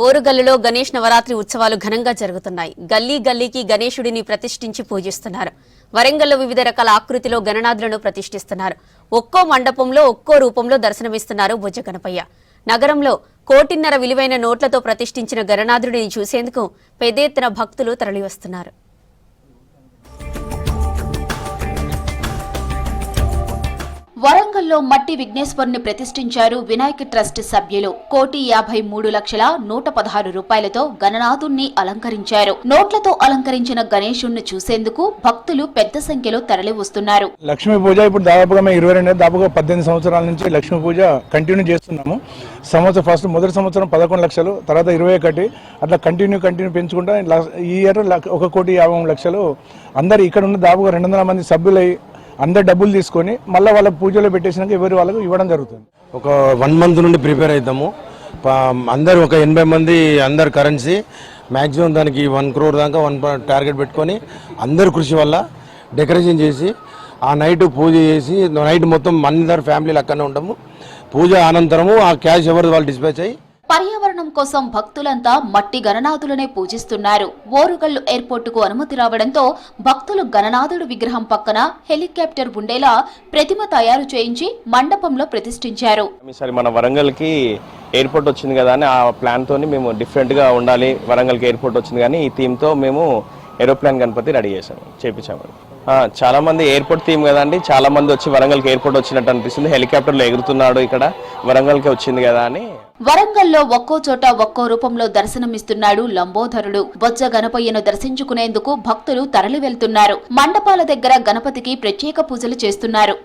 ఓరుగల్లులో గణేష్ నవరాత్రి ఉత్సవాలు ఘనంగా జరుగుతున్నాయి. గల్లీ గల్లీకి గణేశుడిని ప్రతిష్ఠించి పూజిస్తున్నారు. వరంగల్లో వివిధ రకాల ఆకృతిలో గణనాథులను ప్రతిష్ఠిస్తున్నారు. ఒక్కో మండపంలో ఒక్కో రూపంలో దర్శనమిస్తున్నారు బుజ్జ గణపయ్య. నగరంలో 1.5 కోటి విలువైన నోట్లతో ప్రతిష్ఠించిన గణనాథుడిని చూసేందుకు పెద్ద ఎత్తున భక్తులు తరలివస్తున్నారు. వరంగల్లో మట్టి విఘ్నేశ్వరుని ప్రతిష్ఠించారు వినాయక ట్రస్ట్ సభ్యులు. 1,53,116 రూపాయలతో గణనాథుణ్ణి అలంకరించారు. నోట్లతో అలంకరించిన గణేశుణ్ణి చూసేందుకు భక్తులు పెద్ద సంఖ్యలో తరలి వస్తున్నారు. లక్ష్మీ పూజ ఇప్పుడు దాదాపుగా 18 సంవత్సరాల నుంచి లక్ష్మీ పూజ కంటిన్యూ చేస్తున్నాము. మొదటి సంవత్సరం 11 లక్షలు, తర్వాత 21, అట్లా కంటిన్యూ పెంచుకుంటా ఈ ఇయర్ 1,50,00,000 అందరు ఇక్కడ ఉన్న దాదాపుగా 200 మంది సభ్యులై అందరు డబ్బులు తీసుకొని మళ్ళీ వాళ్ళ పూజలో పెట్టేసినాక ఎవరి వాళ్ళకు ఇవ్వడం జరుగుతుంది. ఒక 1 మంత్ నుండి ప్రిపేర్ అవుతాము. అందరు ఒక 80 మంది అందరు కరెన్సీ మ్యాక్సిమం దానికి 1 crore దాకా టార్గెట్ పెట్టుకొని అందరు కృషి వల్ల డెకరేషన్ చేసి ఆ నైట్ పూజ చేసి నైట్ మొత్తం అందరు ఫ్యామిలీలు అక్కడనే ఉంటాము. పూజ అనంతరము ఆ క్యాష్ ఎవరు వాళ్ళు డిస్పాచ్ అయ్యి పర్యావరణం కోసం భక్తులంతా మట్టి గణనాథులనే పూజిస్తున్నారు. ఓరుగల్లు ఎయిర్పోర్టుకు అనుమతి రావడంతో భక్తులు గణనాథుడు విగ్రహం పక్కన హెలికాప్టర్ ఉండేలా ప్రతిమ తయారు చేయించి మండపంలో ప్రతిష్ఠించారు. మన వరంగల్ కి ఎయిర్పోర్ట్ వచ్చింది కదా అని ఆ ప్లాన్ తోని మేము డిఫరెంట్ గా ఉండాలి, వరంగల్ కి ఎయిర్పోర్ట్ వచ్చింది కానీ ఈ థీమ్ తో మేము ఏరోప్లేన్ గణపతి రెడీ చేపించాము. చాలా మంది ఎయిర్పోర్ట్ థీమ్ కదండి, చాలా మంది వచ్చి వరంగల్ కి ఎయిర్పోర్ట్ వచ్చినట్టు అనిపిస్తుంది. హెలికాప్టర్ లో ఎగురుతున్నాడు, ఇక్కడ వరంగల్ కి వచ్చింది కదా అని. వరంగల్లో ఒక్కో చోట ఒక్కో రూపంలో దర్శనమిస్తున్నాడు లంబోదరుడు. బొజ్జ గణపయ్యను దర్శించుకునేందుకు భక్తులు తరలి వెళ్తున్నారు. మండపాల దగ్గర గణపతికి ప్రత్యేక పూజలు చేస్తున్నారు.